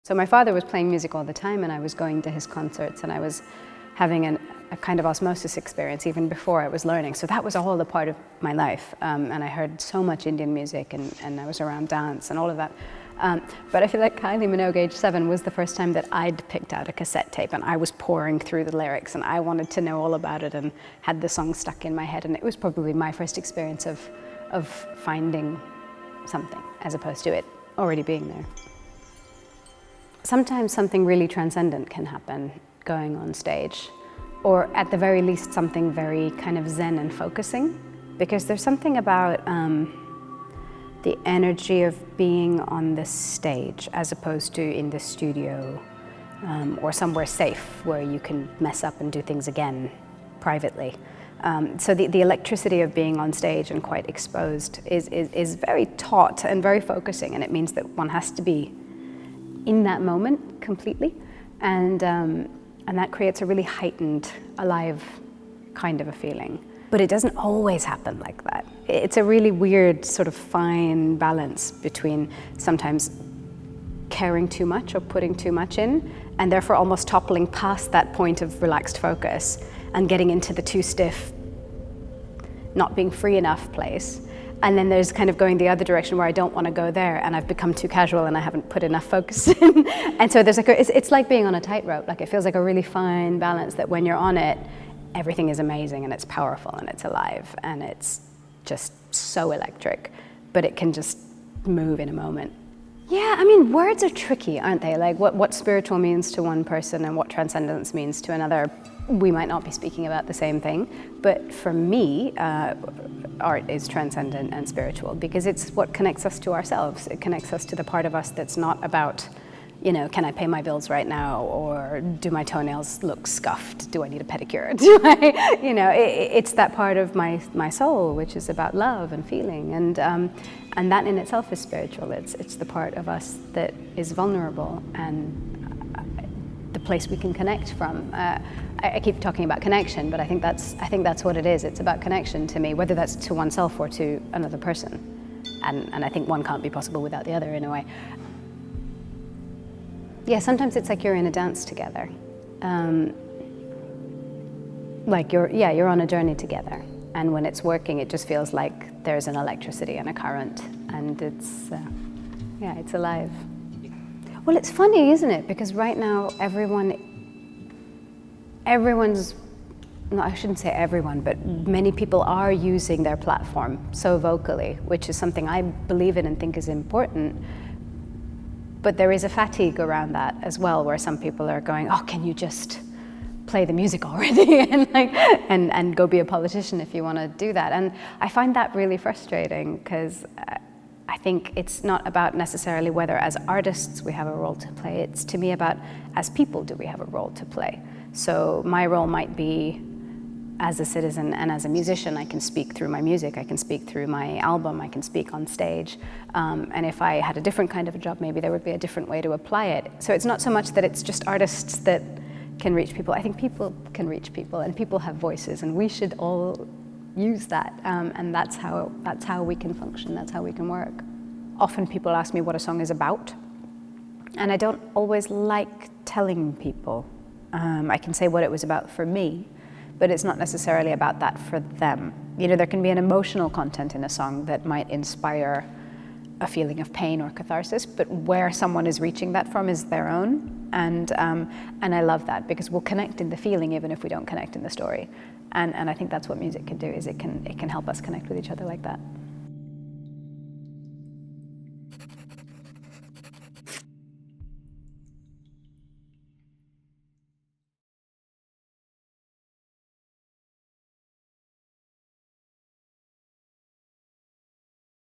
So my father was playing music all the time, and I was going to his concerts, and I was having a kind of osmosis experience even before I was learning. So that was a whole part of my life, and I heard so much Indian music, and I was around dance and all of that. But I feel like Kylie Minogue, age 7, was the first time that I'd picked out a cassette tape, and I was pouring through the lyrics, and I wanted to know all about it and had the song stuck in my head. And it was probably my first experience of finding something as opposed to it already being there. Sometimes something really transcendent can happen going on stage, or at the very least something very kind of zen and focusing, because there's something about the energy of being on the stage as opposed to in the studio or somewhere safe where you can mess up and do things again privately. So the electricity of being on stage and quite exposed is very taut and very focusing, and it means that one has to be in that moment completely, and that creates a really heightened, alive kind of a feeling. But it doesn't always happen like that. It's a really weird sort of fine balance between sometimes caring too much or putting too much in, and therefore almost toppling past that point of relaxed focus and getting into the too stiff, not being free enough place. And then there's kind of going the other direction where I don't want to go there, and I've become too casual and I haven't put enough focus in. And so there's like it's like being on a tightrope. Like, it feels like a really fine balance that when you're on it, everything is amazing and it's powerful and it's alive and it's just so electric, but it can just move in a moment. Yeah, I mean, words are tricky, aren't they? Like what spiritual means to one person and what transcendence means to another, we might not be speaking about the same thing. But for me, art is transcendent and spiritual because it's what connects us to ourselves. It connects us to the part of us that's not about, you know, can I pay my bills right now, or do my toenails look scuffed? Do I need a pedicure? Do I, you know, it's that part of my soul which is about love and feeling, and that in itself is spiritual. It's the part of us that is vulnerable and the place we can connect from. I keep talking about connection, but I think that's what it is. It's about connection to me, whether that's to oneself or to another person, and I think one can't be possible without the other in a way. Yeah, sometimes it's like you're in a dance together. Like you're on a journey together. And when it's working, it just feels like there's an electricity and a current, and it's alive. Well, it's funny, isn't it? Because right now, everyone's, no, I shouldn't say everyone, but many people are using their platform so vocally, which is something I believe in and think is important. But there is a fatigue around that as well, where some people are going, oh, can you just play the music already and go be a politician if you want to do that. And I find that really frustrating, because I think it's not about necessarily whether as artists we have a role to play. It's to me about, as people, do we have a role to play? So my role might be, as a citizen and as a musician, I can speak through my music, I can speak through my album, I can speak on stage. And if I had a different kind of a job, maybe there would be a different way to apply it. So it's not so much that it's just artists that can reach people. I think people can reach people, and people have voices, and we should all use that. And that's how we can function, that's how we can work. Often people ask me what a song is about, and I don't always like telling people. I can say what it was about for me, but it's not necessarily about that for them. You know, there can be an emotional content in a song that might inspire a feeling of pain or catharsis, but where someone is reaching that from is their own. And I love that, because we'll connect in the feeling even if we don't connect in the story. And I think that's what music can do, is it can help us connect with each other like that.